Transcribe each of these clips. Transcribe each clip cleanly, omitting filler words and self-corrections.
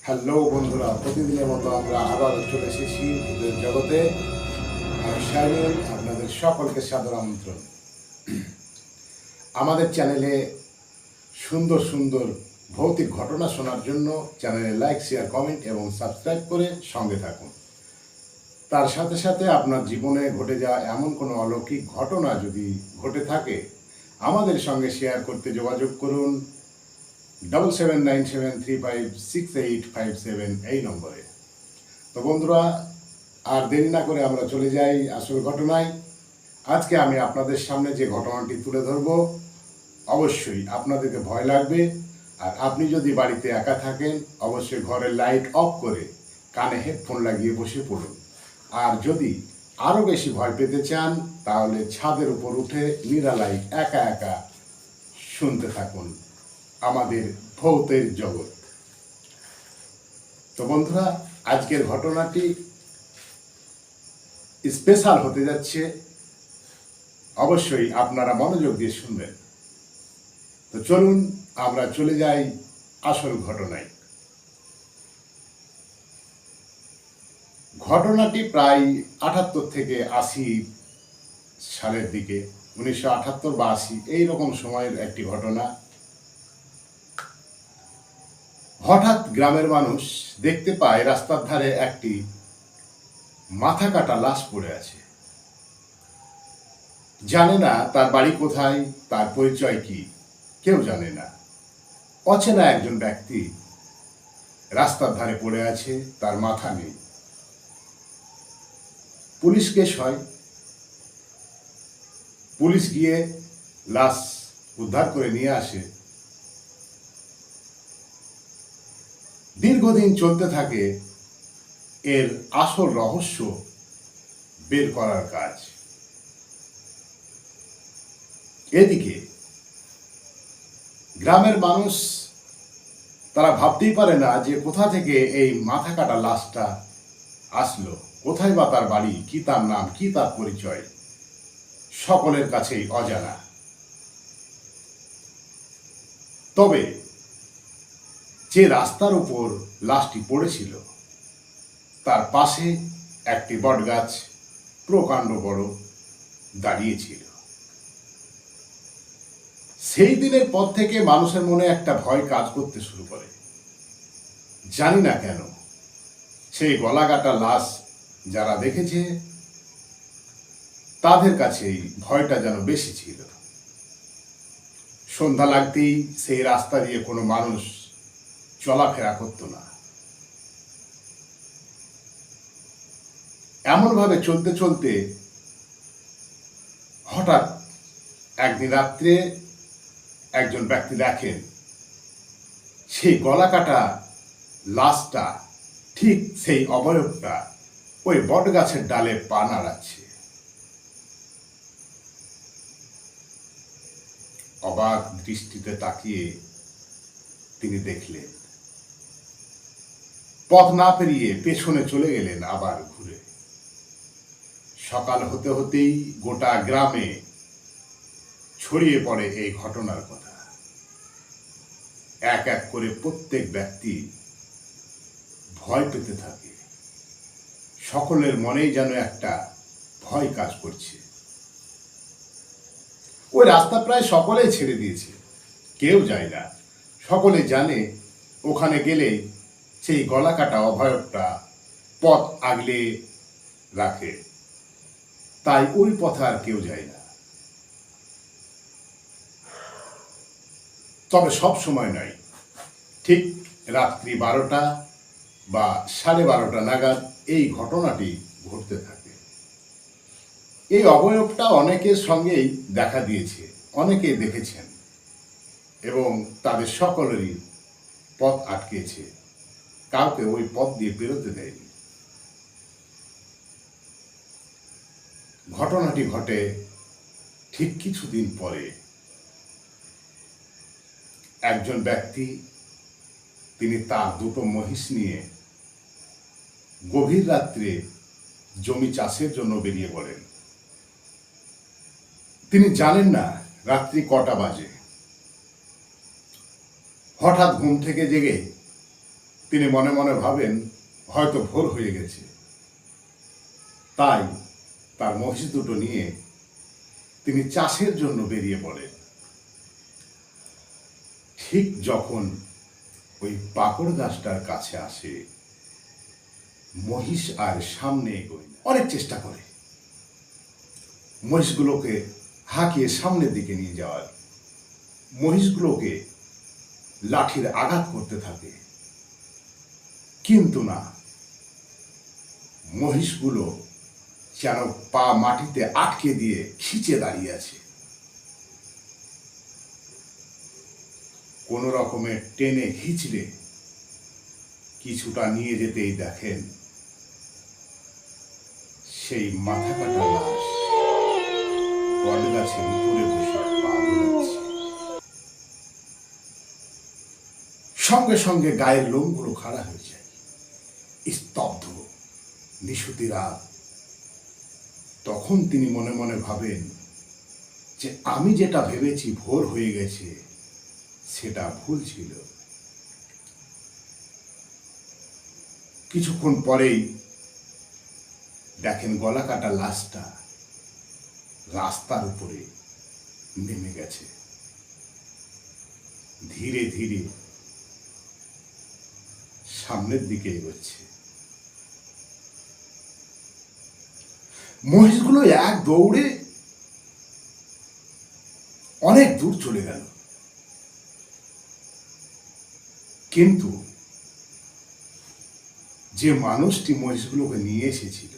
Hello বন্ধুরা, প্রতিদিনের মতো আমরা আবার চলে এসেছি ভূতের জগতে। আমি শাইনুল, আপনাদের সকলকে সাদর আমন্ত্রণ। আমাদের চ্যানেলে সুন্দর সুন্দর ভৌতিক ঘটনা শোনার জন্য চ্যানেলে লাইক, শেয়ার, কমেন্ট এবং সাবস্ক্রাইব করে সঙ্গে থাকুন। তার সাথে সাথে আপনার জীবনে ঘটে যাওয়া এমন কোনো অলৌকিক ঘটনা যদি ঘটে থাকে, আমাদের সঙ্গে শেয়ার করতে যোগাযোগ করুন 7797356857 এই নম্বরে। তো বন্ধুরা, আর দেরি না করে আমরা চলে যাই আসল ঘটনায়। আজকে আমি আপনাদের সামনে যে ঘটনাটি তুলে ধরব, অবশ্যই আপনাদেরকে ভয় লাগবে। আর আপনি যদি বাড়িতে একা থাকেন, অবশ্যই ঘরের লাইট অফ করে কানে হেডফোন লাগিয়ে বসে পড়ুন। আর যদি আরও বেশি ভয় পেতে চান, তাহলে ছাদের উপর উঠে নিরালাই একা একা শুনতে থাকুন আমাদের ভৌতের জগৎ। তো বন্ধুরা, আজকের ঘটনাটি স্পেশাল হতে যাচ্ছে, অবশ্যই আপনারা মনোযোগ দিয়ে শুনবেন। তো চলুন আমরা চলে যাই আসল ঘটনায়। ঘটনাটি প্রায় 78 থেকে 80 সালের দিকে, 1978 বা 80 এইরকম সময়ের একটি ঘটনা। হঠাৎ গ্রামের মানুষ দেখতে পায় রাস্তার ধারে একটি মাথা কাটা লাশ পড়ে আছে। জানে না তার বাড়ি কোথায়, তার পরিচয় কি, কেউ জানে না। অচেনা একজন ব্যক্তি রাস্তার ধারে পড়ে আছে, তার মাথা নেই। পুলিশ কেস হয়। পুলিশ গিয়ে লাশ উদ্ধার করে নিয়ে আসে। দীর্ঘদিন চলতে থাকে এর আসল রহস্য বের করার কাজ। এদিকে গ্রামের মানুষ তারা ভাবতেই পারে না যে কোথা থেকে এই মাথা কাটা লাশটা আসলো, কোথায় বা তার বাড়ি, কি তার নাম, কি তার পরিচয়, সকলের কাছেই অজানা। তবে যে রাস্তার উপর লাশটি পড়েছিল, তার পাশে একটি বটগাছ প্রকাণ্ড বড় দাঁড়িয়েছিল। সেই দিনের পর থেকে মানুষের মনে একটা ভয় কাজ করতে শুরু করে। জানি না কেন, সেই গলাকাটা লাশ যারা দেখেছে তাদের কাছেই ভয়টা যেন বেশি ছিল। সন্ধ্যা লাগতেই সেই রাস্তা দিয়ে কোনো মানুষ চলাফেরা করতো না। এমনভাবে চলতে চলতে হঠাৎ একদিন রাত্রে একজন ব্যক্তি দেখেন সেই গলাকাটা লাশটা, ঠিক সেই অবয়বটা ওই বটগাছের ডালে পা নাড়াচ্ছে। অবাক দৃষ্টিতে তাকিয়ে তিনি দেখলেন, পথ না পেরিয়ে পেছনে চলে গেলেন আবার ঘুরে। সকাল হতে হতেই গোটা গ্রামে ছড়িয়ে পড়ে এই ঘটনার কথা। এক এক করে প্রত্যেক ব্যক্তি ভয় পেতে থাকে। সকলের মনেই যেন একটা ভয় কাজ করছে। ওই রাস্তা প্রায় সকলেই ছেড়ে দিয়েছে, কেউ যায় না। সকলে জানে ওখানে গেলে সেই গলা কাটা অভয়টা পথ আগলে রাখে, তাই ওই পথে আর কেউ যায় না। তবে সব সময় নয়, ঠিক রাত্রি 12টা বা 12:30 নাগাদ এই ঘটনাটি ঘটতে থাকে। এই অবয়বটা অনেকের সঙ্গেই দেখা দিয়েছে, অনেকে দেখেছেন এবং তাদের সকলেরই পথ আটকেছে, কাউকে ওই পথ দিয়ে বেরোতে দেয়নি। ঘটনাটি ঘটে ঠিক কিছুদিন পরে। একজন ব্যক্তি, তিনি তার দুটো মহিষ নিয়ে গভীর রাত্রে জমি চাষের জন্য বেরিয়ে পড়েন। তিনি জানেন না রাত্রি কটা বাজে। হঠাৎ ঘুম থেকে জেগে তিনি মনে মনে ভাবেন হয়তো ভোর হয়ে গেছে, তাই তার মহিষ দুটো নিয়ে তিনি চাষের জন্য বেরিয়ে পড়েন। ঠিক যখন ওই পাকড় গাছটার কাছে আসে, মহিষ আর সামনে এগোয় না। অনেক চেষ্টা করে মহিষগুলোকে হাঁকিয়ে সামনের দিকে নিয়ে যাওয়ার, মহিষগুলোকে লাঠির আঘাত করতে থাকে, কিন্তু না, মহিষগুলো যেন পা মাটিতে আটকে দিয়ে খিচে দাঁড়িয়ে আছে। কোন রকমের টেনে খিচলে কিছুটা নিয়ে যেতেই দেখেন সেই মাথা কাটা লাশ বট গাছের উপরে বসে পা দোলাচ্ছে। সঙ্গে সঙ্গে গায়ের লোমগুলো খাড়া হয়ে যায়। স্তব্ধ নিশুতি রাত। তখন তিনি মনে মনে ভাবেন যে আমি যেটা ভেবেছি ভোর হয়ে গেছে, সেটা ভুল ছিল। কিছুক্ষণ পরেই দেখেন গলা কাটা লাশটা রাস্তার উপরে নেমে গেছে। ধীরে ধীরে সামনের দিকে এগোচ্ছে। মহিষগুলো এক দৌড়ে অনেক দূর চলে গেল, কিন্তু যে মানুষটি মহিষগুলোকে নিয়ে এসেছিল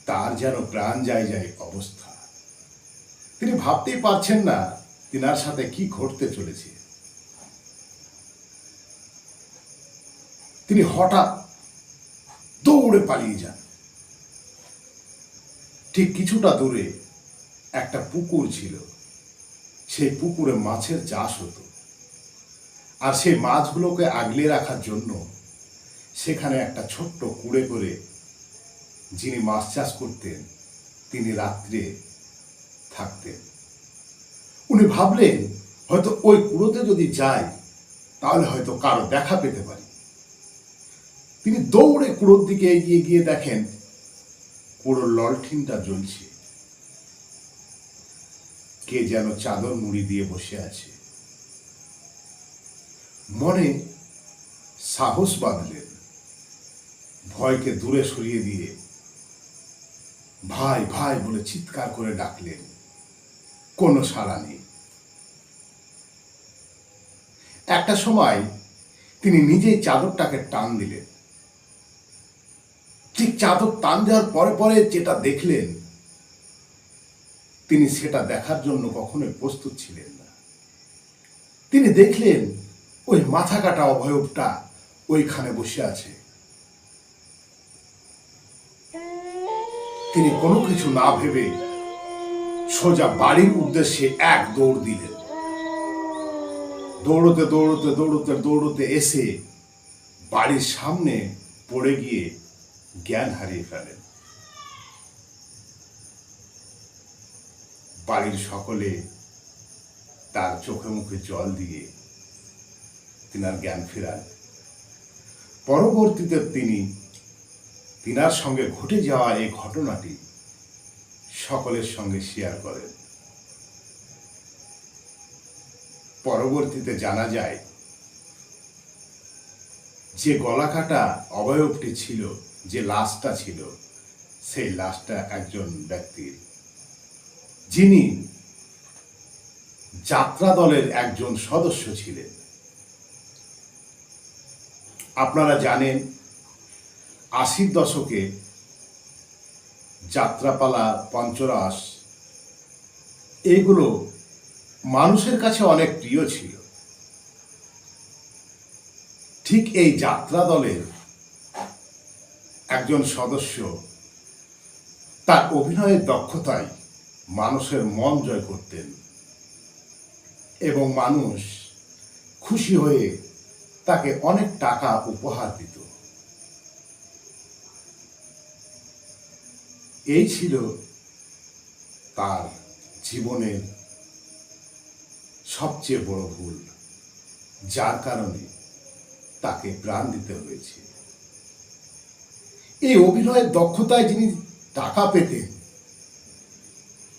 তার যেন প্রাণ যায় যায় অবস্থা। তিনি ভাবতেই পারছেন না তিনার সাথে কি ঘটতে চলেছে। তিনি হঠাৎ দৌড়ে পালিয়ে যান। ঠিক কিছুটা দূরে একটা পুকুর ছিল। সেই পুকুরে মাছের চাষ হতো, আর সেই মাছগুলোকে আগলে রাখার জন্য সেখানে একটা ছোট্ট কুঁড়ে করে যিনি মাছ চাষ করতেন তিনি রাত্রে থাকতেন। উনি ভাবলেন হয়তো ওই কুঁড়োতে যদি যাই তাহলে হয়তো কারো দেখা পেতে পারি। তিনি দৌড়ে কুঁড়োর দিকে এগিয়ে গিয়ে দেখেন কুঁড়োর ললঠিনটা জ্বলছে। কে যেন চাদর মুড়ি দিয়ে বসে আছে। মনে সাহস বাঁধলেন, ভয়কে দূরে সরিয়ে দিয়ে ভাই ভাই বলে চিৎকার করে ডাকলেন। কোনো সাড়া নেই। একটা সময় তিনি নিজেই চাদরটাকে টান দিলেন। ঠিক চাদর টান দেওয়ার পরে পরে যেটা দেখলেন, তিনি সেটা দেখার জন্য কখনোই প্রস্তুত ছিলেন না। তিনি দেখলেন ওই মাথা কাটা অবয়বটা ওইখানে বসে আছে। তিনি কোনো কিছু না ভেবে সোজা বাড়ির উদ্দেশ্যে এক দৌড় দিলেন। দৌড়তে দৌড়তে দৌড়তে দৌড়তে এসে বাড়ির সামনে পড়ে গিয়ে জ্ঞান হারিয়ে ফেলেন। বাড়ির সকলে তার চোখে মুখে জল দিয়ে তিনার জ্ঞান ফেরান। পরবর্তীতে তিনি তিনার সঙ্গে ঘটে যাওয়া এই ঘটনাটি সকলের সঙ্গে শেয়ার করেন। পরবর্তীতে জানা যায় যে গলা কাটা অবয়বটি ছিল, যে লাশটা ছিল, সেই লাশটা একজন ব্যক্তির, যিনি যাত্রা দলের একজন সদস্য ছিলেন। আপনারা জানেন 80-র দশকে যাত্রাপালা, পঞ্চরাস এগুলো মানুষের কাছে অনেক প্রিয় ছিল। ঠিক এই যাত্রা দলের একজন সদস্য তার অভিনয়ের দক্ষতায় মানুষের মন জয় করতেন এবং মানুষ খুশি হয়ে তাকে অনেক টাকা উপহার দিত। এই ছিল তার জীবনের সবচেয়ে বড় ভুল, যার কারণে তাকে প্রাণ দিতে হয়েছে। এই অভিনয়ের দক্ষতায় যিনি টাকা পেতেন,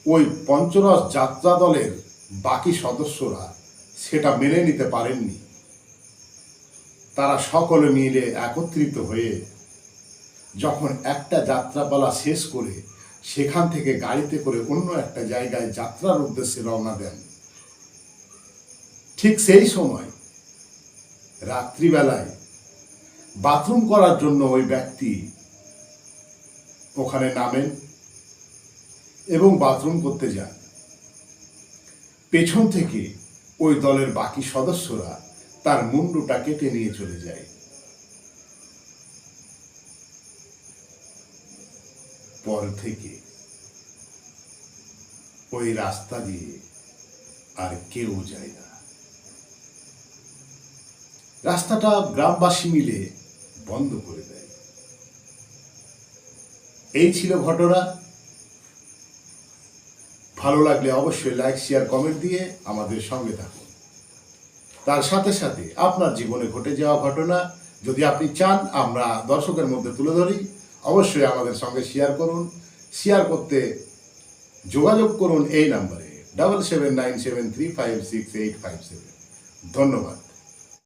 ওই পঞ্চরস যাত্রা দলের বাকি সদস্যরা সেটা মেনে নিতে পারেননি। তারা সকলে মিলে একত্রিত হয়ে যখন একটা যাত্রাপালা শেষ করে সেখান থেকে গাড়িতে করে অন্য একটা জায়গায় যাত্রার উদ্দেশ্যে রওনা দেন, ঠিক সেই সময় রাত্রিবেলায় বাথরুম করার জন্য ওই ব্যক্তি ওখানে নামেন এবং বাথরুম করতে যান। পেছন থেকে ওই দলের বাকি সদস্যরা তার মুন্ডুটা কেটে নিয়ে চলে যায়। পর থেকে ওই রাস্তা দিয়ে আর কেউ যায় না। রাস্তাটা গ্রামবাসী মিলে বন্ধ করে দেয়। এই ছিল ঘটনা। ভালো লাগলে অবশ্যই লাইক, শেয়ার, কমেন্ট দিয়ে আমাদের সঙ্গে থাকুন। তার সাথে সাথে আপনার জীবনে ঘটে যাওয়া ঘটনা যদি আপনি চান আমরা দর্শকের মধ্যে তুলে ধরি, অবশ্যই আমাদের সঙ্গে শেয়ার করুন। শেয়ার করতে যোগাযোগ করুন এই নাম্বারে 7797356857। ধন্যবাদ।